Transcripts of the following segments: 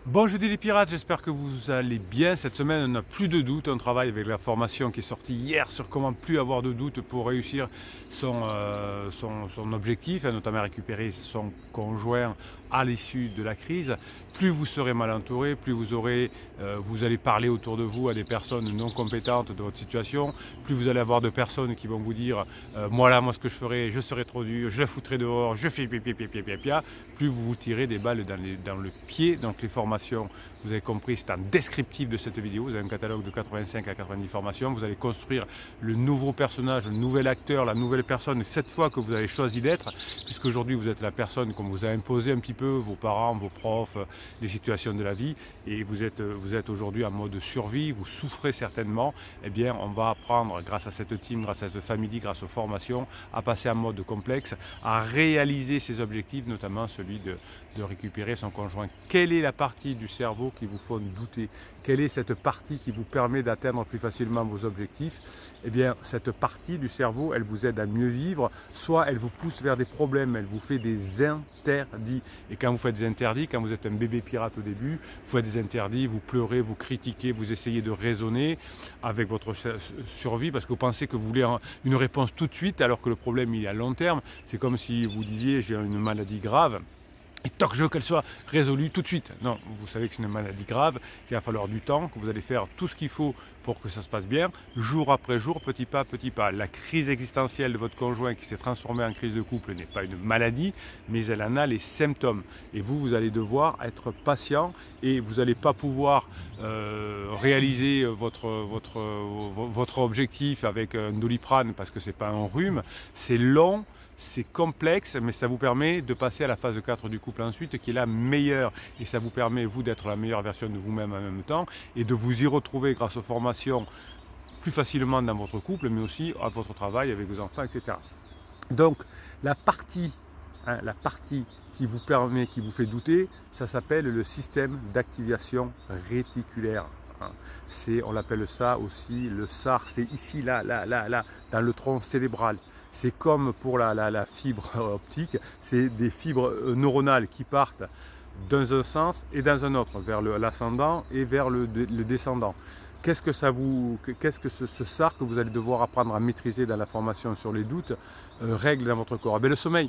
Bon jeudi les pirates, j'espère que vous allez bien. Cette semaine, on n'a plus de doute. On travaille avec la formation qui est sortie hier sur comment plus avoir de doute pour réussir son objectif, notamment récupérer son conjoint à l'issue de la crise. Plus vous serez mal entouré, plus vous allez parler autour de vous à des personnes non compétentes de votre situation, plus vous allez avoir de personnes qui vont vous dire moi ce que je ferai, je serai trop dur, je foutrai dehors, je fais pia, plus vous vous tirez des balles dans le pied. Donc les formations, vous avez compris, c'est un descriptif de cette vidéo. Vous avez un catalogue de 85 à 90 formations. Vous allez construire le nouveau personnage, le nouvel acteur, la nouvelle personne, cette fois que vous avez choisi d'être, puisqu'aujourd'hui vous êtes la personne qu'on vous a imposé un petit peu, vos parents, vos profs, les situations de la vie, et vous êtes aujourd'hui en mode survie, vous souffrez certainement. Eh bien, on va apprendre grâce à cette team, grâce à cette famille, grâce aux formations, à passer en mode complexe, à réaliser ses objectifs, notamment celui de récupérer son conjoint. Quelle est la partie du cerveau qui vous fait douter? Quelle est cette partie qui vous permet d'atteindre plus facilement vos objectifs? Eh bien, cette partie du cerveau, elle vous aide à mieux vivre, soit elle vous pousse vers des problèmes, elle vous fait des interdits. Et quand vous faites des interdits, quand vous êtes un bébé pirate au début, vous faites des interdits, vous pleurez, vous critiquez, vous essayez de raisonner avec votre survie parce que vous pensez que vous voulez une réponse tout de suite alors que le problème il est à long terme. C'est comme si vous disiez j'ai une maladie grave. Et tant que je veux qu'elle soit résolue tout de suite. Non, vous savez que c'est une maladie grave, qu'il va falloir du temps, que vous allez faire tout ce qu'il faut pour que ça se passe bien, jour après jour, petit pas, petit pas. La crise existentielle de votre conjoint qui s'est transformée en crise de couple n'est pas une maladie, mais elle en a les symptômes. Et vous allez devoir être patient et vous n'allez pas pouvoir réaliser votre objectif avec un Doliprane parce que ce n'est pas un rhume, c'est long. C'est complexe, mais ça vous permet de passer à la phase 4 du couple ensuite, qui est la meilleure. Et ça vous permet, vous, d'être la meilleure version de vous-même en même temps et de vous y retrouver grâce aux formations plus facilement dans votre couple, mais aussi à votre travail, avec vos enfants, etc. Donc, la partie qui vous permet, qui vous fait douter, ça s'appelle le système d'activation réticulaire. On l'appelle ça aussi le SAR, c'est ici, là, dans le tronc cérébral. C'est comme pour la fibre optique, c'est des fibres neuronales qui partent dans un sens et dans un autre, vers l'ascendant et vers le descendant. Qu'est-ce que ce SAR que vous allez devoir apprendre à maîtriser dans la formation sur les doutes règle dans votre corps? Eh bien, le sommeil.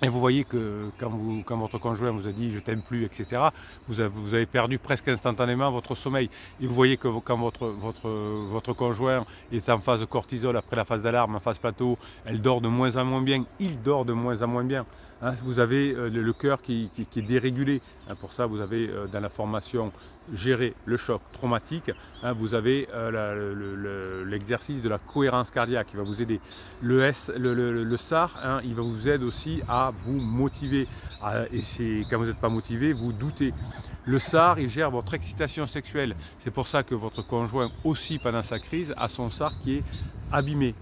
Et vous voyez que quand votre conjoint vous a dit « je t'aime plus », etc., vous avez perdu presque instantanément votre sommeil. Et vous voyez que quand votre conjoint est en phase cortisol, après la phase d'alarme, en phase plateau, elle dort de moins en moins bien, il dort de moins en moins bien. Hein, vous avez le cœur qui est dérégulé. Hein, pour ça, vous avez dans la formation gérer le choc traumatique. Hein, vous avez l'exercice de la cohérence cardiaque qui va vous aider. Le SAR, hein, il va vous aider aussi à vous motiver. Et quand vous n'êtes pas motivé, vous doutez. Le SAR, il gère votre excitation sexuelle. C'est pour ça que votre conjoint aussi pendant sa crise a son SAR qui est abîmé.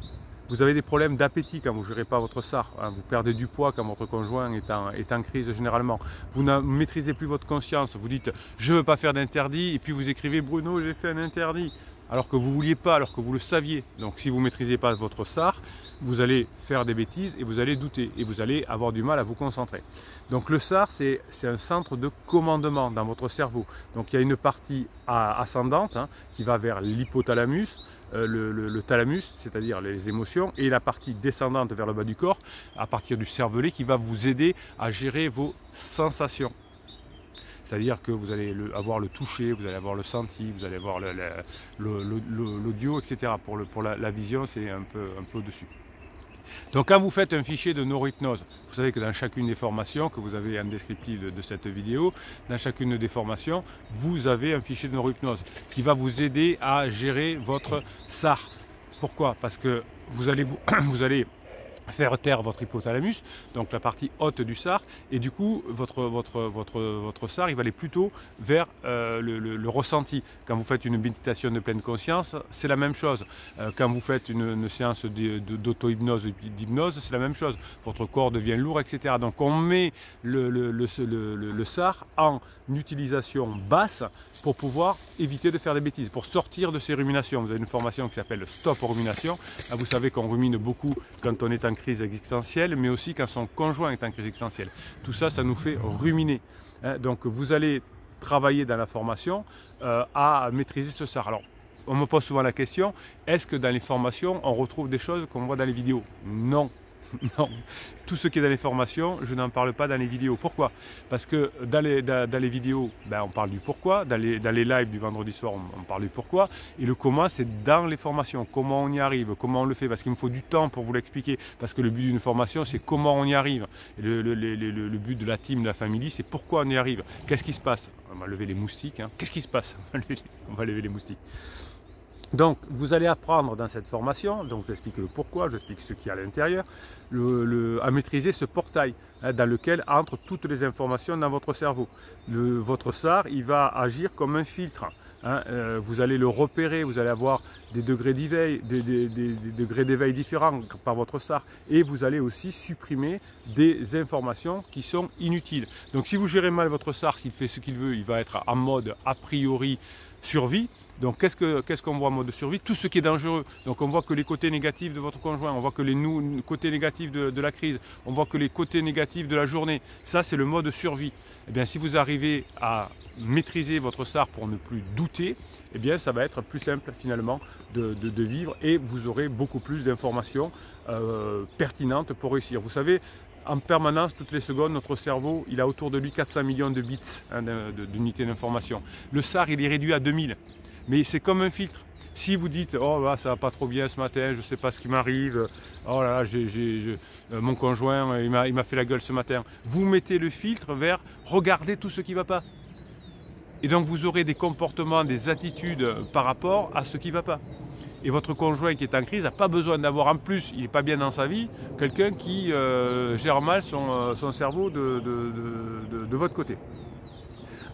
Vous avez des problèmes d'appétit quand vous ne gérez pas votre SAR. Hein. Vous perdez du poids quand votre conjoint est en crise généralement. Vous ne maîtrisez plus votre conscience. Vous dites « je ne veux pas faire d'interdit » et puis vous écrivez « Bruno, j'ai fait un interdit » alors que vous ne vouliez pas, alors que vous le saviez. Donc si vous ne maîtrisez pas votre SAR, vous allez faire des bêtises et vous allez douter et vous allez avoir du mal à vous concentrer. Donc le SAR, c'est un centre de commandement dans votre cerveau. Donc il y a une partie ascendante hein, qui va vers l'hypothalamus, le thalamus, c'est-à-dire les émotions, et la partie descendante vers le bas du corps, à partir du cervelet, qui va vous aider à gérer vos sensations. C'est-à-dire que vous allez avoir le toucher, vous allez avoir le senti, vous allez avoir l'audio, etc. Pour la vision, c'est un peu au-dessus. Donc quand vous faites un fichier de neurohypnose, vous savez que dans chacune des formations, que vous avez un descriptif de cette vidéo, dans chacune des formations, vous avez un fichier de neurohypnose qui va vous aider à gérer votre SAR. Pourquoi? Parce que vous allez faire taire votre hypothalamus, donc la partie haute du SAR, et du coup votre SAR il va aller plutôt vers le ressenti. Quand vous faites une méditation de pleine conscience, c'est la même chose. Quand vous faites une séance d'auto-hypnose, d'hypnose, c'est la même chose. Votre corps devient lourd, etc. Donc on met le SAR en utilisation basse pour pouvoir éviter de faire des bêtises, pour sortir de ces ruminations. Vous avez une formation qui s'appelle Stop Rumination. Là, vous savez qu'on rumine beaucoup quand on est en crise existentielle, mais aussi quand son conjoint est en crise existentielle. Tout ça, ça nous fait ruminer. Donc vous allez travailler dans la formation à maîtriser ce SAR. Alors, on me pose souvent la question, est-ce que dans les formations, on retrouve des choses qu'on voit dans les vidéos? Non. Non, tout ce qui est dans les formations, je n'en parle pas dans les vidéos. Pourquoi? Parce que dans les vidéos, on parle du pourquoi, dans les lives du vendredi soir, on parle du pourquoi, et le comment, c'est dans les formations, comment on y arrive, comment on le fait, parce qu'il me faut du temps pour vous l'expliquer, parce que le but d'une formation, c'est comment on y arrive. Et le but de la team, de la famille, c'est pourquoi on y arrive. Qu'est-ce qui se passe? On va lever les moustiques, hein. Qu'est-ce qui se passe? On va lever les moustiques. Donc, vous allez apprendre dans cette formation, donc j'explique le pourquoi, j'explique ce qu'il y a à l'intérieur, à maîtriser ce portail dans lequel entrent toutes les informations dans votre cerveau. Votre SAR, il va agir comme un filtre. Vous allez le repérer, vous allez avoir des degrés d'éveil, des degrés d'éveil différents par votre SAR, et vous allez aussi supprimer des informations qui sont inutiles. Donc, si vous gérez mal votre SAR, s'il fait ce qu'il veut, il va être en mode a priori survie. Donc qu'est-ce qu'on voit en mode survie? Tout ce qui est dangereux. Donc on voit que les côtés négatifs de votre conjoint, on voit que les côtés négatifs de la crise, on voit que les côtés négatifs de la journée. Ça, c'est le mode survie. Eh bien, si vous arrivez à maîtriser votre SAR pour ne plus douter, eh bien, ça va être plus simple finalement de vivre, et vous aurez beaucoup plus d'informations pertinentes pour réussir. Vous savez, en permanence, toutes les secondes, notre cerveau, il a autour de lui 400 millions de bits d'unités d'information. Le SAR, il est réduit à 2000. Mais c'est comme un filtre. Si vous dites « Oh là, ça va pas trop bien ce matin, je ne sais pas ce qui m'arrive, oh là là, mon conjoint, il m'a fait la gueule ce matin », vous mettez le filtre vers « Regardez tout ce qui ne va pas ». Et donc vous aurez des comportements, des attitudes par rapport à ce qui ne va pas. Et votre conjoint qui est en crise n'a pas besoin d'avoir en plus, il n'est pas bien dans sa vie, quelqu'un qui gère mal son cerveau de votre côté.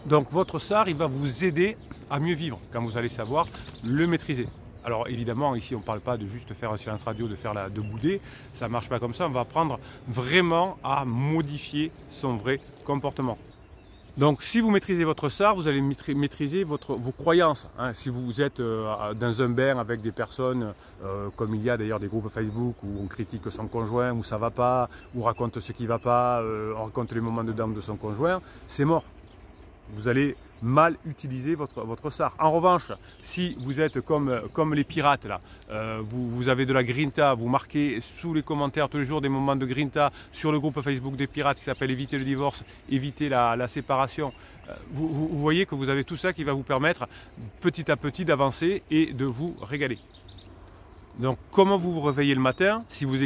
Donc votre SAR, il va vous aider à mieux vivre quand vous allez savoir le maîtriser. Alors évidemment, ici on ne parle pas de juste faire un silence radio, de bouder, ça ne marche pas comme ça, on va apprendre vraiment à modifier son vrai comportement. Donc si vous maîtrisez votre SAR, vous allez maîtriser vos croyances. Si vous êtes dans un bain avec des personnes, comme il y a d'ailleurs des groupes Facebook où on critique son conjoint, où ça ne va pas, où on raconte ce qui ne va pas, on raconte les moments de down de son conjoint, c'est mort. Vous allez mal utiliser votre SAR. En revanche, si vous êtes comme les pirates, là, vous avez de la grinta, vous marquez sous les commentaires tous les jours des moments de grinta sur le groupe Facebook des pirates qui s'appelle Éviter le divorce, éviter la séparation. Vous voyez que vous avez tout ça qui va vous permettre petit à petit d'avancer et de vous régaler. Donc, comment vous vous réveillez le matin? Si vous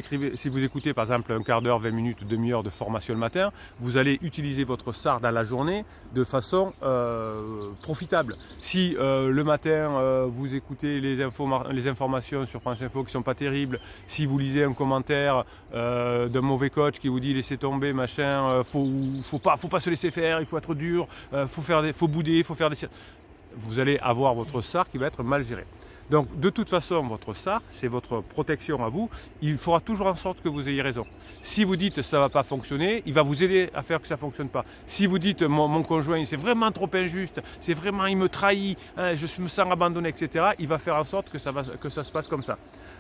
écoutez par exemple un quart d'heure, 20 minutes, demi-heure de formation le matin, vous allez utiliser votre SAR dans la journée de façon profitable. Si le matin vous écoutez les informations sur France Info qui ne sont pas terribles, si vous lisez un commentaire d'un mauvais coach qui vous dit laissez tomber, machin, faut pas se laisser faire, il faut être dur, faut bouder, faut faire des... Vous allez avoir votre SAR qui va être mal géré. Donc de toute façon, votre SAR, c'est votre protection à vous. Il fera toujours en sorte que vous ayez raison. Si vous dites ça ne va pas fonctionner, il va vous aider à faire que ça ne fonctionne pas. Si vous dites mon conjoint c'est vraiment trop injuste, c'est vraiment il me trahit, je me sens abandonné, etc., il va faire en sorte que ça se passe comme ça.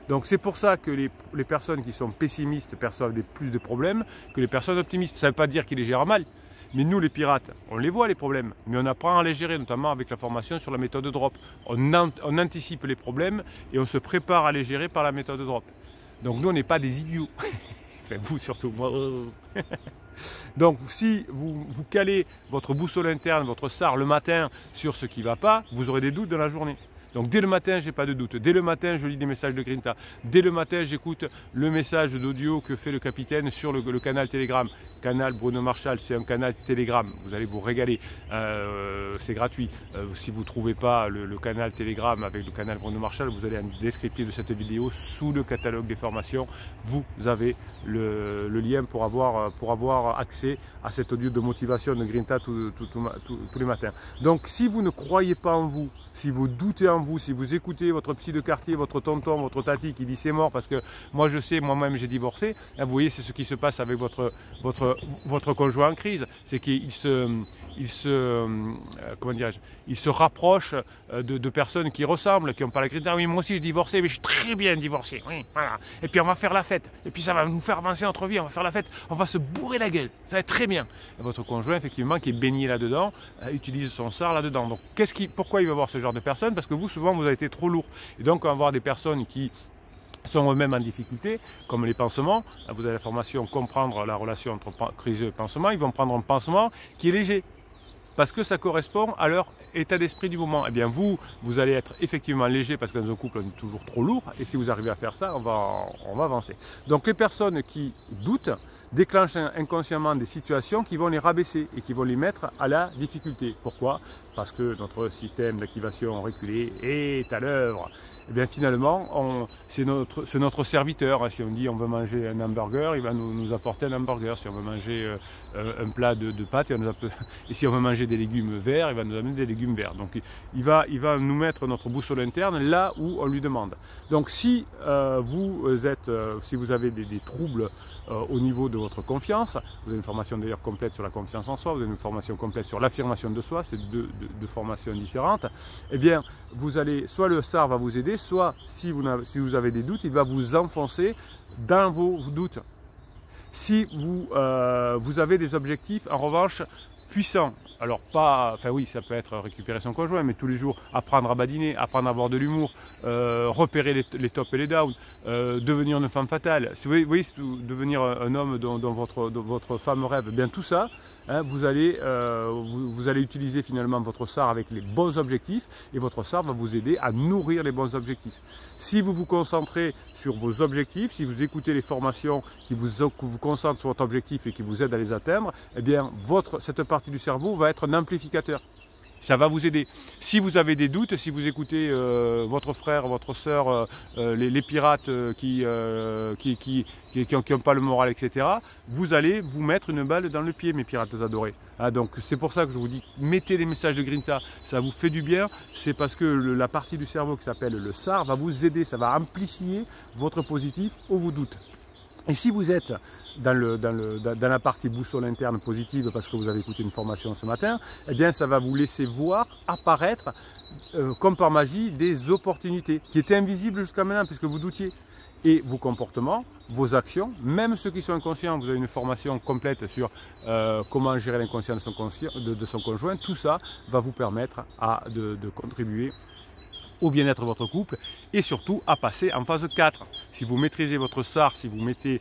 Donc c'est pour ça que les personnes qui sont pessimistes perçoivent plus de problèmes que les personnes optimistes. Ça ne veut pas dire qu'ils les gèrent mal. Mais nous, les pirates, on les voit les problèmes, mais on apprend à les gérer, notamment avec la formation sur la méthode drop. On anticipe les problèmes et on se prépare à les gérer par la méthode drop. Donc nous, on n'est pas des idiots. Enfin, vous surtout, moi. Donc si vous calez votre boussole interne, votre SAR le matin sur ce qui ne va pas, vous aurez des doutes dans la journée. Donc dès le matin, je n'ai pas de doute. Dès le matin, je lis des messages de Grinta. Dès le matin, j'écoute le message d'audio que fait le capitaine sur le canal Telegram. Canal Bruno Marchal, c'est un canal Telegram. Vous allez vous régaler. C'est gratuit. Si vous ne trouvez pas le canal Telegram avec le canal Bruno Marchal, vous allez en descriptif de cette vidéo sous le catalogue des formations. Vous avez le lien pour avoir accès à cet audio de motivation de Grinta tous les matins. Donc si vous ne croyez pas en vous, si vous doutez en effectivement, vous, si vous écoutez votre psy de quartier, votre tonton, votre tati qui dit c'est mort parce que moi je sais, moi-même j'ai divorcé, vous voyez, c'est ce qui se passe avec votre conjoint en crise. C'est qu'il se rapproche de personnes qui ressemblent, qui n'ont pas la crise. Ah oui, moi aussi j'ai divorcé, mais je suis très bien divorcé. Oui, voilà. Et puis on va faire la fête. Et puis ça va nous faire avancer notre vie, on va faire la fête, on va se bourrer la gueule. Ça va être très bien. Et votre conjoint, effectivement, qui est baigné là-dedans, utilise son sort là-dedans. Donc pourquoi il va voir ce genre de personnes? Parce que vous, souvent, vous avez été trop lourd. Et donc, on va voir des personnes qui sont eux-mêmes en difficulté, comme les pansements. Vous avez la formation comprendre la relation entre crise et pansement. Ils vont prendre un pansement qui est léger, parce que ça correspond à leur état d'esprit du moment. Eh bien vous allez être effectivement léger, parce que dans un couple on est toujours trop lourd, et si vous arrivez à faire ça, on va avancer. Donc les personnes qui doutent déclenchent inconsciemment des situations qui vont les rabaisser et qui vont les mettre à la difficulté. Pourquoi? Parce que notre système d'activation reculé est à l'œuvre. Et bien finalement, c'est notre serviteur. Si on dit on veut manger un hamburger, il va nous apporter un hamburger. Si on veut manger un plat de pâtes, et si on veut manger des légumes verts, il va nous amener des légumes verts. Donc il va nous mettre notre boussole interne là où on lui demande. Donc si vous avez des troubles au niveau de votre confiance, vous avez une formation d'ailleurs complète sur la confiance en soi, vous avez une formation complète sur l'affirmation de soi, c'est deux formations différentes, eh bien vous allez, soit le SAR va vous aider, soit si vous avez des doutes, il va vous enfoncer dans vos doutes. Si vous avez des objectifs, en revanche, puissants, alors pas, enfin oui, ça peut être récupérer son conjoint, mais tous les jours apprendre à badiner, apprendre à avoir de l'humour, repérer les tops et les downs, devenir une femme fatale, si vous voyez, devenir un homme dont votre femme rêve, eh bien tout ça, hein, vous allez utiliser finalement votre SAR avec les bons objectifs, et votre SAR va vous aider à nourrir les bons objectifs. Si vous vous concentrez sur vos objectifs, si vous écoutez les formations qui vous concentrent sur votre objectif et qui vous aident à les atteindre, eh bien cette partie du cerveau va être un amplificateur. Ça va vous aider. Si vous avez des doutes, si vous écoutez votre frère, votre soeur, les pirates qui n'ont pas le moral, etc., vous allez vous mettre une balle dans le pied, mes pirates adorés. Ah, donc c'est pour ça que je vous dis, mettez les messages de Grinta, ça vous fait du bien. C'est parce que la partie du cerveau qui s'appelle le SAR va vous aider, ça va amplifier votre positif ou vos doutes. Et si vous êtes dans la partie boussole interne positive parce que vous avez écouté une formation ce matin, eh bien ça va vous laisser voir apparaître comme par magie des opportunités qui étaient invisibles jusqu'à maintenant puisque vous doutiez. Et vos comportements, vos actions, même ceux qui sont inconscients, vous avez une formation complète sur comment gérer l'inconscient de son conjoint, tout ça va vous permettre de contribuer au bien-être de votre couple et surtout à passer en phase 4. Si vous maîtrisez votre SAR, si vous mettez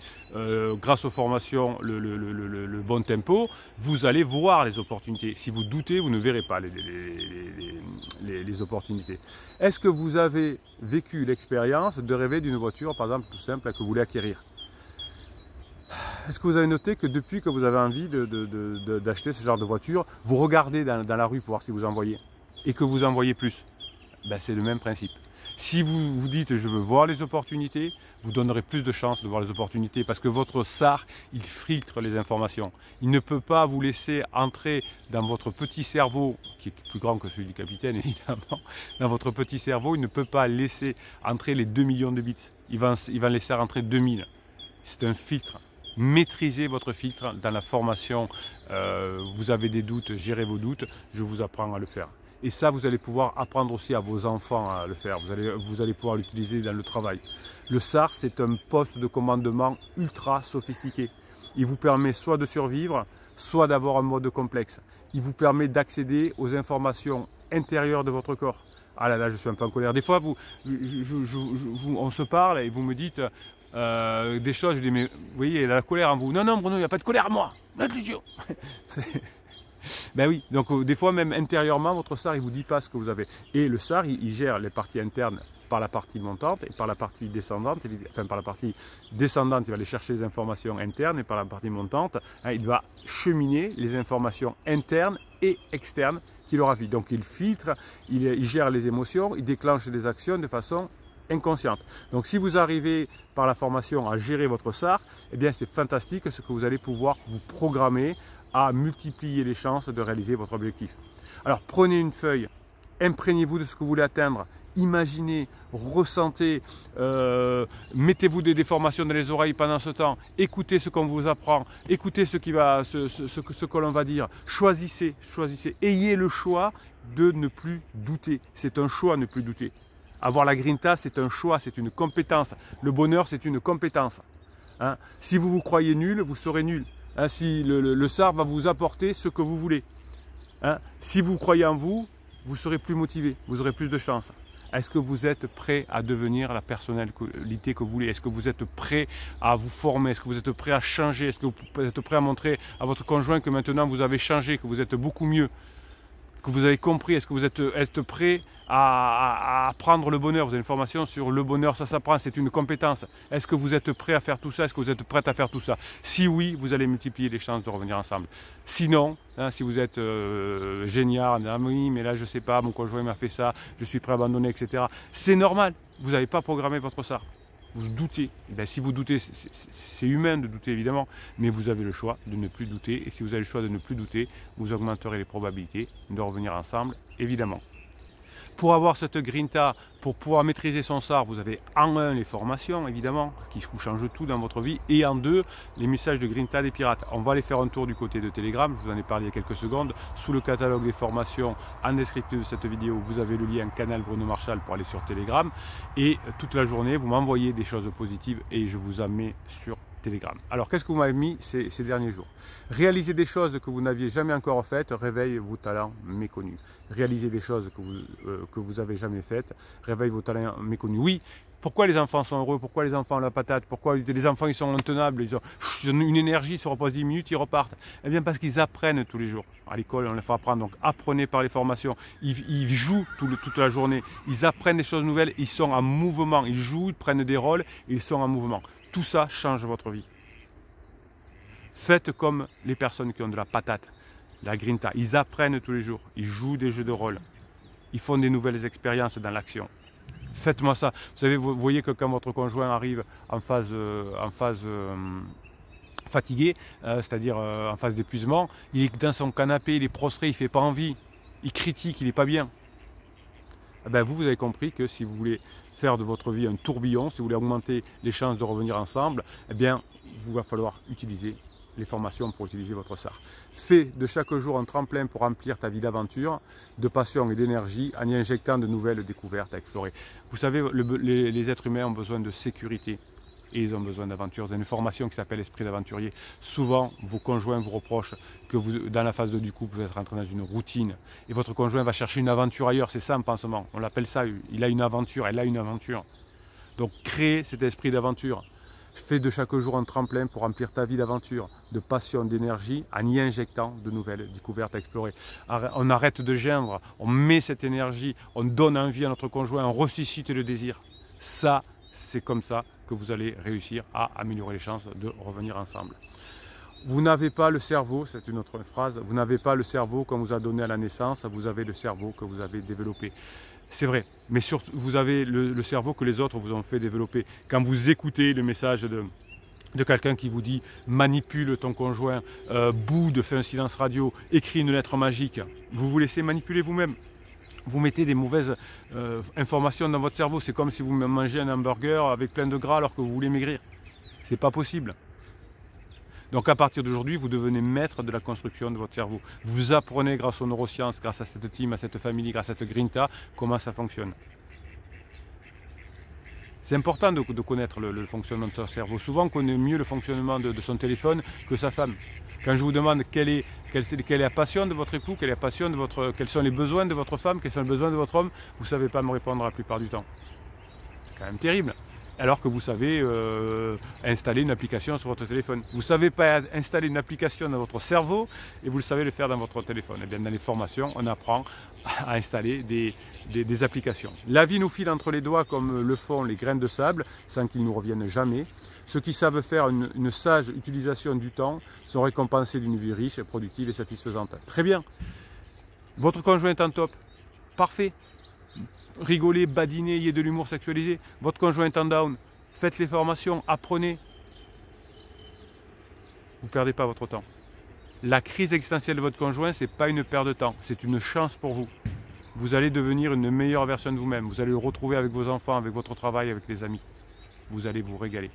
grâce aux formations le bon tempo, vous allez voir les opportunités. Si vous doutez, vous ne verrez pas les opportunités. Est-ce que vous avez vécu l'expérience de rêver d'une voiture, par exemple, tout simple, que vous voulez acquérir? Est-ce que vous avez noté que depuis que vous avez envie d'acheter ce genre de voiture, vous regardez dans la rue pour voir si vous en voyez et que vous en voyez plus? Ben, c'est le même principe. Si vous vous dites je veux voir les opportunités, vous donnerez plus de chances de voir les opportunités parce que votre SAR, il filtre les informations. Il ne peut pas vous laisser entrer dans votre petit cerveau, qui est plus grand que celui du capitaine évidemment, dans votre petit cerveau, il ne peut pas laisser entrer les 2 millions de bits. Il va laisser rentrer 2000. C'est un filtre. Maîtrisez votre filtre dans la formation. Vous avez des doutes, gérez vos doutes, je vous apprends à le faire. Et ça, vous allez pouvoir apprendre aussi à vos enfants à le faire. Vous allez pouvoir l'utiliser dans le travail. Le SAR, c'est un poste de commandement ultra sophistiqué. Il vous permet soit de survivre, soit d'avoir un mode complexe. Il vous permet d'accéder aux informations intérieures de votre corps. Ah là là, je suis un peu en colère. Des fois, on se parle et vous me dites des choses. Je dis, mais vous voyez, il y a la colère en vous. Non, non, Bruno, il n'y a pas de colère en moi. Ben oui, donc des fois même intérieurement, votre SAR il ne vous dit pas ce que vous avez. Et le SAR, il gère les parties internes par la partie montante et par la partie descendante. Enfin, par la partie descendante, il va aller chercher les informations internes et par la partie montante, hein, il va cheminer les informations internes et externes qu'il aura vues. Donc il filtre, il gère les émotions, il déclenche des actions de façon inconsciente. Donc si vous arrivez par la formation à gérer votre SAR, eh bien c'est fantastique ce que vous allez pouvoir vous programmer à multiplier les chances de réaliser votre objectif. Alors prenez une feuille, imprégnez-vous de ce que vous voulez atteindre, imaginez, ressentez, mettez-vous des déformations dans les oreilles pendant ce temps, écoutez ce qu'on vous apprend, écoutez ce que l'on va dire, choisissez, ayez le choix de ne plus douter. C'est un choix, ne plus douter. Avoir la grinta, c'est un choix, c'est une compétence. Le bonheur, c'est une compétence. Hein? Si vous vous croyez nul, vous serez nul. Hein? Si le SAR va vous apporter ce que vous voulez. Hein? Si vous croyez en vous, vous serez plus motivé, vous aurez plus de chance. Est-ce que vous êtes prêt à devenir la personnalité que vous voulez? Est-ce que vous êtes prêt à vous former? Est-ce que vous êtes prêt à changer? Est-ce que vous êtes prêt à montrer à votre conjoint que maintenant vous avez changé, que vous êtes beaucoup mieux, que vous avez compris? Est-ce que vous êtes prêt à apprendre le bonheur? Vous avez une formation sur le bonheur, ça s'apprend, c'est une compétence. Est-ce que vous êtes prêt à faire tout ça? Est-ce que vous êtes prête à faire tout ça? Si oui, vous allez multiplier les chances de revenir ensemble. Sinon, hein, si vous êtes génial, ah oui, mais là je sais pas, mon conjoint m'a fait ça, je suis prêt à abandonner, etc. C'est normal, vous n'avez pas programmé votre SAR. Vous doutez. Ben, si vous doutez, c'est humain de douter évidemment, mais vous avez le choix de ne plus douter. Et si vous avez le choix de ne plus douter, vous augmenterez les probabilités de revenir ensemble, évidemment. Pour avoir cette grinta, pour pouvoir maîtriser son SAR, vous avez en un les formations, évidemment, qui vous changent tout dans votre vie, et en deux, les messages de grinta des pirates. On va aller faire un tour du côté de Telegram, je vous en ai parlé il y a quelques secondes. Sous le catalogue des formations, en descriptif de cette vidéo, vous avez le lien canal Bruno Marchal pour aller sur Telegram. Et toute la journée, vous m'envoyez des choses positives et je vous en mets sur Telegram. Alors, qu'est-ce que vous m'avez mis ces derniers jours? Réaliser des choses que vous n'aviez jamais encore faites, réveille vos talents méconnus. Réaliser des choses que vous avez jamais faites, réveille vos talents méconnus. Oui, pourquoi les enfants sont heureux? Pourquoi les enfants ont la patate? Pourquoi les enfants ils sont intenables? Ils ont une énergie, ils se reposent 10 minutes, ils repartent. Eh bien parce qu'ils apprennent tous les jours. À l'école, on les fait apprendre, donc apprenez par les formations. Ils jouent toute la journée, ils apprennent des choses nouvelles, ils sont en mouvement, ils jouent, ils prennent des rôles, ils sont en mouvement. Tout ça change votre vie. Faites comme les personnes qui ont de la patate, la grinta. Ils apprennent tous les jours, ils jouent des jeux de rôle, ils font des nouvelles expériences dans l'action. Faites-moi ça. Vous savez, vous voyez que quand votre conjoint arrive en phase fatigué, c'est-à-dire en phase d'épuisement, il est dans son canapé, il est prostré, il ne fait pas envie, il critique, il n'est pas bien. Eh bien, vous avez compris que si vous voulez faire de votre vie un tourbillon, si vous voulez augmenter les chances de revenir ensemble, eh bien, il va falloir utiliser les formations pour utiliser votre SAR. Fais de chaque jour un tremplin pour remplir ta vie d'aventure, de passion et d'énergie en y injectant de nouvelles découvertes à explorer. Vous savez, les êtres humains ont besoin de sécurité et ils ont besoin d'aventure. Vous avez une formation qui s'appelle Esprit d'aventurier. Souvent, vos conjoints vous reprochent que vous, dans la phase 2 du couple, vous êtes rentré dans une routine et votre conjoint va chercher une aventure ailleurs. C'est ça un pansement. On l'appelle ça, il a une aventure, elle a une aventure. Donc, créez cet esprit d'aventure. Fais de chaque jour un tremplin pour remplir ta vie d'aventure, de passion, d'énergie, en y injectant de nouvelles découvertes à explorer. On arrête de geindre, on met cette énergie, on donne envie à notre conjoint, on ressuscite le désir. Ça, c'est comme ça que vous allez réussir à améliorer les chances de revenir ensemble. Vous n'avez pas le cerveau, c'est une autre phrase, vous n'avez pas le cerveau qu'on vous a donné à la naissance, vous avez le cerveau que vous avez développé. C'est vrai, mais surtout, vous avez le cerveau que les autres vous ont fait développer. Quand vous écoutez le message de quelqu'un qui vous dit « manipule ton conjoint, boude, fais un silence radio, écris une lettre magique », vous vous laissez manipuler vous-même. Vous mettez des mauvaises informations dans votre cerveau. C'est comme si vous mangez un hamburger avec plein de gras alors que vous voulez maigrir. C'est pas possible. Donc à partir d'aujourd'hui, vous devenez maître de la construction de votre cerveau. Vous apprenez grâce aux neurosciences, grâce à cette team, à cette famille, grâce à cette grinta, comment ça fonctionne. C'est important de connaître le fonctionnement de son cerveau. Souvent, on connaît mieux le fonctionnement de son téléphone que sa femme. Quand je vous demande quelle est la passion de votre époux, quelle sont les besoins de votre femme, quels sont les besoins de votre homme, vous ne savez pas me répondre la plupart du temps. C'est quand même terrible. Alors que vous savez installer une application sur votre téléphone. Vous ne savez pas installer une application dans votre cerveau et vous le savez le faire dans votre téléphone. Et bien, dans les formations, on apprend à installer des applications. La vie nous file entre les doigts comme le font les graines de sable, sans qu'ils nous reviennent jamais. Ceux qui savent faire une sage utilisation du temps sont récompensés d'une vie riche, productive et satisfaisante. Très bien. Votre conjoint est en top. Parfait. Rigolez, badinez, ayez de l'humour sexualisé. Votre conjoint est en down. Faites les formations, apprenez. Vous ne perdez pas votre temps. La crise existentielle de votre conjoint, ce n'est pas une perte de temps, c'est une chance pour vous. Vous allez devenir une meilleure version de vous-même. Vous allez le retrouver avec vos enfants, avec votre travail, avec les amis. Vous allez vous régaler.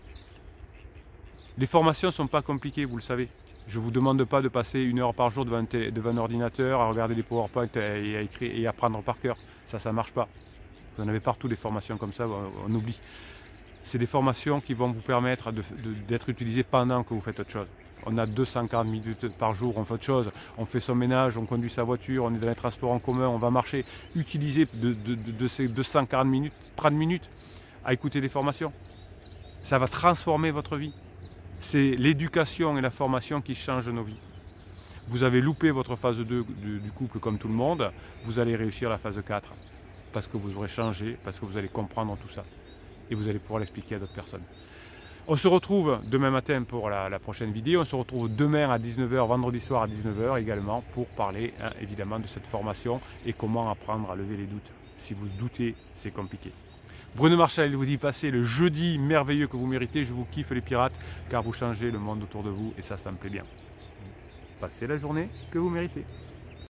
Les formations ne sont pas compliquées, vous le savez. Je ne vous demande pas de passer 1 heure par jour devant un ordinateur, à regarder des PowerPoint et à écrire et à apprendre par cœur. Ça ne marche pas. Vous en avez partout des formations comme ça, on oublie. C'est des formations qui vont vous permettre d'être utilisées pendant que vous faites autre chose. On a 240 minutes par jour, on fait autre chose, on fait son ménage, on conduit sa voiture, on est dans les transports en commun, on va marcher. Utilisez de ces 240 minutes, 30 minutes à écouter des formations. Ça va transformer votre vie. C'est l'éducation et la formation qui changent nos vies. Vous avez loupé votre phase 2 du couple comme tout le monde, vous allez réussir la phase 4. Parce que vous aurez changé, parce que vous allez comprendre tout ça. Et vous allez pouvoir l'expliquer à d'autres personnes. On se retrouve demain matin pour la prochaine vidéo. On se retrouve demain à 19 h, vendredi soir à 19 h également, pour parler évidemment de cette formation et comment apprendre à lever les doutes. Si vous doutez, c'est compliqué. Bruno Marchal, il vous dit passez le jeudi merveilleux que vous méritez. Je vous kiffe les pirates, car vous changez le monde autour de vous et ça me plaît bien. Passez la journée que vous méritez.